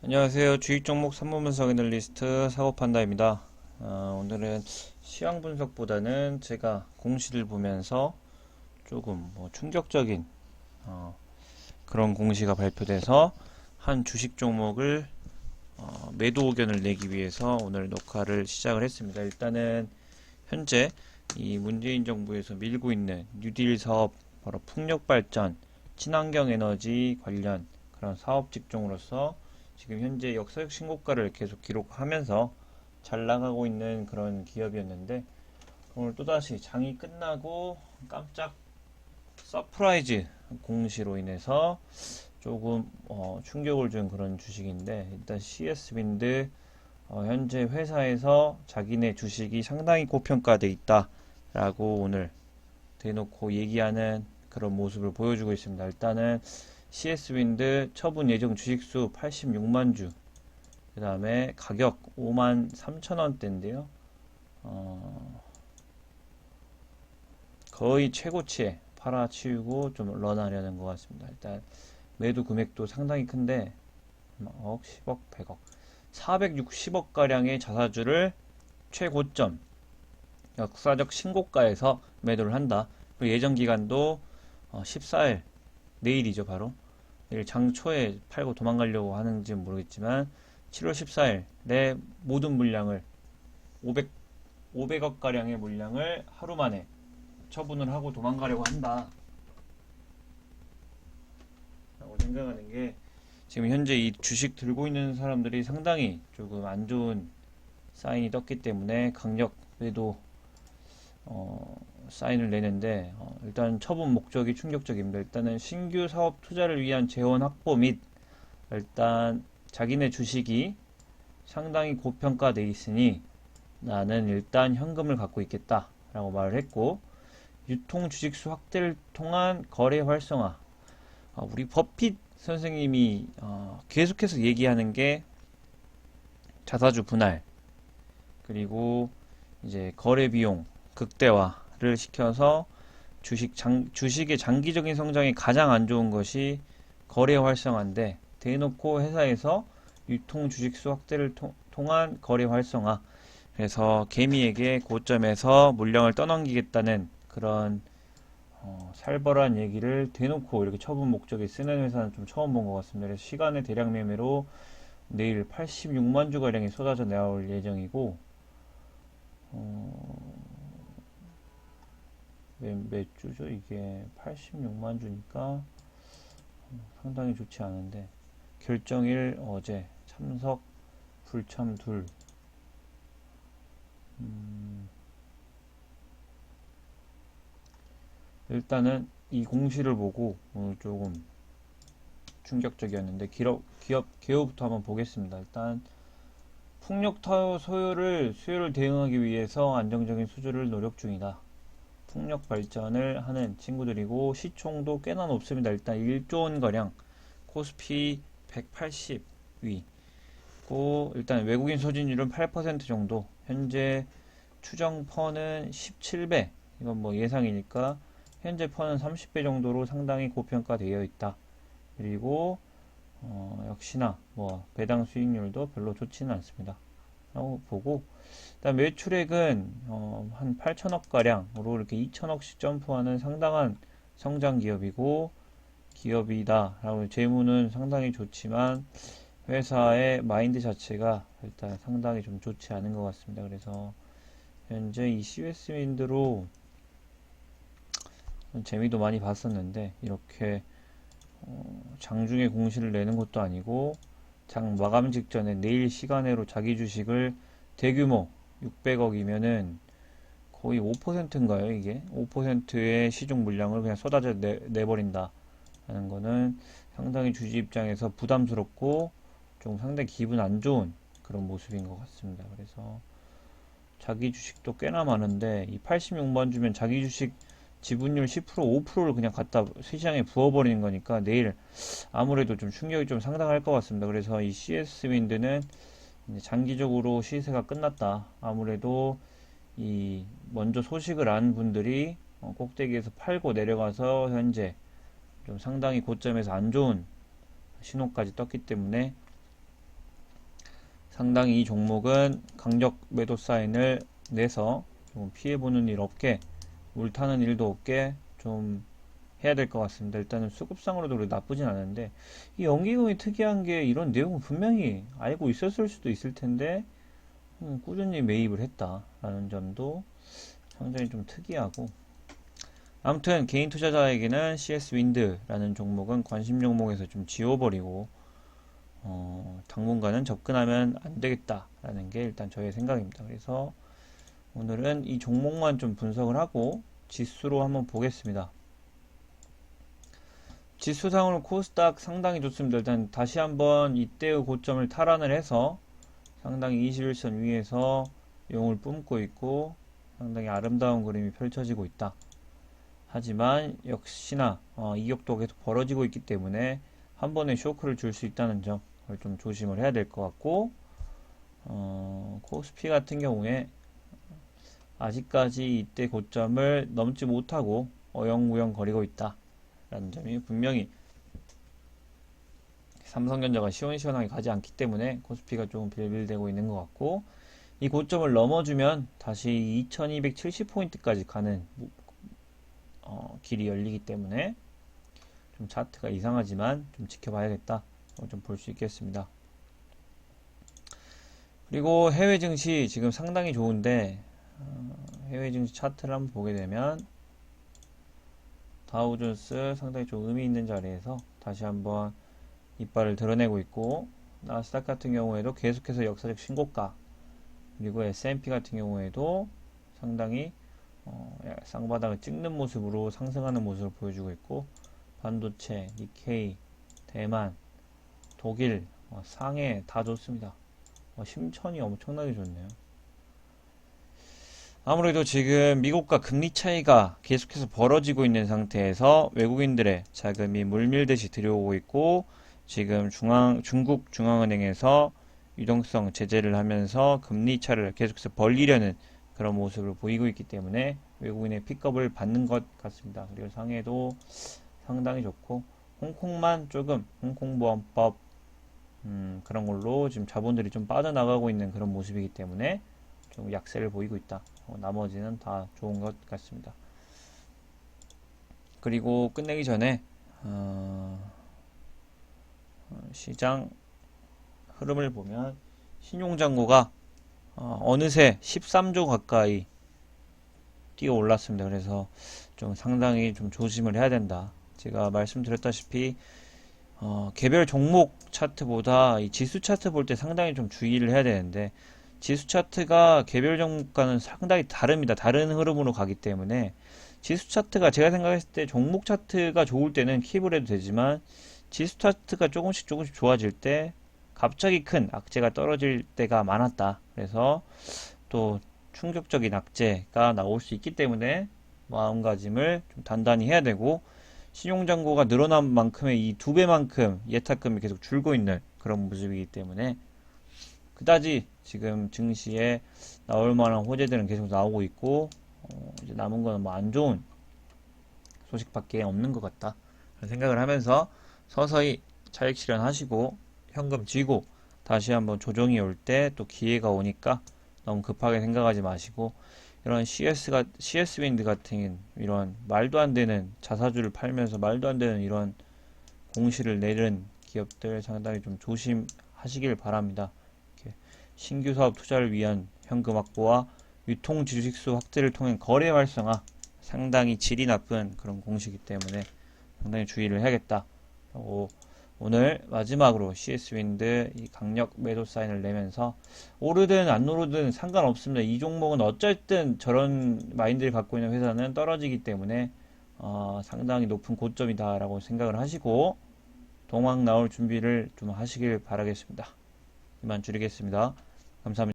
안녕하세요. 주식 종목 산문 분석 애널리스트 사고판다입니다. 오늘은 시황 분석보다는 제가 공시를 보면서 조금 충격적인 그런 공시가 발표돼서 한 주식 종목을 매도 의견을 내기 위해서 오늘 녹화를 시작을 했습니다. 일단은 현재 이 문재인 정부에서 밀고 있는 뉴딜 사업, 바로 풍력 발전, 친환경 에너지 관련 그런 사업 직종으로서 지금 현재 역사적 신고가를 계속 기록하면서 잘 나가고 있는 그런 기업이었는데, 오늘 또다시 장이 끝나고 깜짝 서프라이즈 공시로 인해서 조금 충격을 준 그런 주식인데, 일단 CS빈드 현재 회사에서 자기네 주식이 상당히 고평가돼 있다라고 오늘 대놓고 얘기하는 그런 모습을 보여주고 있습니다. 일단은 CS윈드 처분 예정 주식수 86만 주, 그 다음에 가격 5만 3천 원대인데요. 거의 최고치에 팔아치우고 좀 런하려는 것 같습니다. 일단 매도 금액도 상당히 큰데, 억, 10억, 100억, 460억 가량의 자사주를 최고점 역사적 신고가에서 매도를 한다. 그리고 예정 기간도 14일, 내일이죠, 바로. 내일 장초에 팔고 도망가려고 하는지는 모르겠지만 7월 14일 내 모든 물량을 500억 가량의 물량을 하루 만에 처분을 하고 도망가려고 한다 라고 생각하는 게, 지금 현재 이 주식 들고 있는 사람들이 상당히 조금 안 좋은 사인이 떴기 때문에 강력 매도 사인을 내는데, 일단 처분 목적이 충격적입니다. 일단은 신규 사업 투자를 위한 재원 확보 및, 일단 자기네 주식이 상당히 고평가돼 있으니 나는 일단 현금을 갖고 있겠다 라고 말을 했고, 유통 주식수 확대를 통한 거래 활성화, 우리 버핏 선생님이 계속해서 얘기하는 게 자사주 분할, 그리고 이제 거래 비용 극대화를 시켜서 주식의 장기적인 성장이 가장 안 좋은 것이 거래 활성화인데, 대놓고 회사에서 유통 주식수 확대를 통한 거래 활성화, 그래서 개미에게 고점에서 물량을 떠넘기겠다는 그런 살벌한 얘기를 대놓고 이렇게 처분 목적에 쓰는 회사는 좀 처음 본 것 같습니다. 그래서 시간의 대량 매매로 내일 86만 주 가량이 쏟아져 나올 예정이고, 몇 주죠? 이게 86만 주니까 상당히 좋지 않은데, 결정일 어제 참석 불참 둘. 일단은 이 공시를 보고 오늘 조금 충격적이었는데, 기업 개요부터 한번 보겠습니다. 일단 풍력 수요를 대응하기 위해서 안정적인 수주를 노력 중이다. 풍력 발전을 하는 친구들이고 시총도 꽤나 높습니다. 일단 1조 원 가량, 코스피 180위. 고 일단 외국인 소진율은 8% 정도. 현재 추정 펀은 17배. 이건 뭐 예상이니까 현재 펀은 30배 정도로 상당히 고평가되어 있다. 그리고 역시나 뭐 배당 수익률도 별로 좋지는 않습니다 라고 보고, 일단 매출액은 한 8천억 가량으로 이렇게 2천억씩 점프하는 상당한 성장 기업이다 라고. 재무는 상당히 좋지만 회사의 마인드 자체가 일단 상당히 좀 좋지 않은 것 같습니다. 그래서 현재 이 CS 윈드로 재미도 많이 봤었는데, 이렇게 장중에 공시를 내는 것도 아니고 장 마감 직전에 내일 시간으로 자기 주식을 대규모 600억이면은 거의 5%인가요? 이게 5%의 시중 물량을 그냥 쏟아져 내버린다 하는 거는 상당히 주주 입장에서 부담스럽고 좀 상당히 기분 안 좋은 그런 모습인 것 같습니다. 그래서 자기 주식도 꽤나 많은데 이 86만 주면 자기 주식 지분율 10% 5%를 그냥 갖다 시장에 부어버리는 거니까 내일 아무래도 좀 충격이 좀 상당할 것 같습니다. 그래서 이 CS 윈드는 장기적으로 시세가 끝났다. 아무래도 이 먼저 소식을 안 분들이 꼭대기에서 팔고 내려가서 현재 좀 상당히 고점에서 안 좋은 신호까지 떴기 때문에 상당히 이 종목은 강력 매도 사인을 내서 좀 피해보는 일 없게, 물타는 일도 없게 좀 해야 될 것 같습니다. 일단은 수급상으로도 그렇게 나쁘진 않은데, 이 연기금이 특이한 게 이런 내용은 분명히 알고 있었을 수도 있을 텐데 꾸준히 매입을 했다라는 점도 상당히 좀 특이하고, 아무튼 개인 투자자에게는 CS 윈드라는 종목은 관심 종목에서 좀 지워버리고 당분간은 접근하면 안 되겠다라는 게 일단 저의 생각입니다. 그래서 오늘은 이 종목만 좀 분석을 하고 지수로 한번 보겠습니다. 지수상으로 코스닥 상당히 좋습니다. 일단 다시 한번 이때의 고점을 탈환을 해서 상당히 21선 위에서 용을 뿜고 있고 상당히 아름다운 그림이 펼쳐지고 있다. 하지만 역시나 이격도가 계속 벌어지고 있기 때문에 한 번에 쇼크를 줄 수 있다는 점을 좀 조심을 해야 될 것 같고, 코스피 같은 경우에 아직까지 이때 고점을 넘지 못하고 어영부영 거리고 있다 라는 점이 분명히, 삼성전자가 시원시원하게 가지 않기 때문에 코스피가 조금 빌빌대고 있는 것 같고, 이 고점을 넘어주면 다시 2270포인트까지 가는 길이 열리기 때문에 좀 차트가 이상하지만 좀 지켜봐야겠다 좀 볼 수 있겠습니다. 그리고 해외 증시 지금 상당히 좋은데, 해외 증시 차트를 한번 보게 되면 다우존스 상당히 좀 의미 있는 자리에서 다시 한번 이빨을 드러내고 있고, 나스닥 같은 경우에도 계속해서 역사적 신고가, 그리고 S&P 같은 경우에도 상당히 쌍바닥을 찍는 모습으로 상승하는 모습을 보여주고 있고, 반도체, 니케이, 대만, 독일, 상해 다 좋습니다. 심천이 엄청나게 좋네요. 아무래도 지금 미국과 금리 차이가 계속해서 벌어지고 있는 상태에서 외국인들의 자금이 물밀듯이 들여오고 있고, 지금 중국 중앙은행에서 유동성 제재를 하면서 금리 차를 계속해서 벌리려는 그런 모습을 보이고 있기 때문에 외국인의 픽업을 받는 것 같습니다. 그리고 상해도 상당히 좋고, 홍콩만 조금 홍콩보안법 그런 걸로 지금 자본들이 좀 빠져나가고 있는 그런 모습이기 때문에 좀 약세를 보이고 있다. 나머지는 다 좋은 것 같습니다. 그리고 끝내기 전에 시장 흐름을 보면 신용잔고가 어느새 13조 가까이 뛰어 올랐습니다. 그래서 좀 상당히 좀 조심을 해야 된다. 제가 말씀드렸다시피 개별 종목 차트보다 이 지수 차트 볼 때 상당히 좀 주의를 해야 되는데, 지수 차트가 개별 종목과는 상당히 다릅니다. 다른 흐름으로 가기 때문에 지수 차트가 제가 생각했을 때 종목 차트가 좋을 때는 킵을 해도 되지만, 지수 차트가 조금씩 좋아질 때 갑자기 큰 악재가 떨어질 때가 많았다. 그래서 또 충격적인 악재가 나올 수 있기 때문에 마음가짐을 좀 단단히 해야 되고, 신용잔고가 늘어난 만큼의 이 2배만큼 예탁금이 계속 줄고 있는 그런 모습이기 때문에 그다지 지금 증시에 나올 만한 호재들은 계속 나오고 있고, 이제 남은 거는 뭐 안 좋은 소식밖에 없는 것 같다 생각을 하면서 서서히 차익 실현하시고 현금 쥐고, 다시 한번 조정이 올 때 또 기회가 오니까 너무 급하게 생각하지 마시고, 이런 CS 윈드 같은 이런 말도 안 되는 자사주를 팔면서 말도 안 되는 이런 공시를 내는 기업들 상당히 좀 조심하시길 바랍니다. 신규 사업 투자를 위한 현금 확보와 유통 주식수 확대를 통한 거래 활성화, 상당히 질이 나쁜 그런 공시이기 때문에 상당히 주의를 해야겠다. 오늘 마지막으로 CS 윈드 이 강력 매도 사인을 내면서 오르든 안 오르든 상관없습니다. 이 종목은 어쨌든 저런 마인드를 갖고 있는 회사는 떨어지기 때문에 상당히 높은 고점이다라고 생각을 하시고 동황 나올 준비를 좀 하시길 바라겠습니다. 이만 줄이겠습니다. 감사합니다.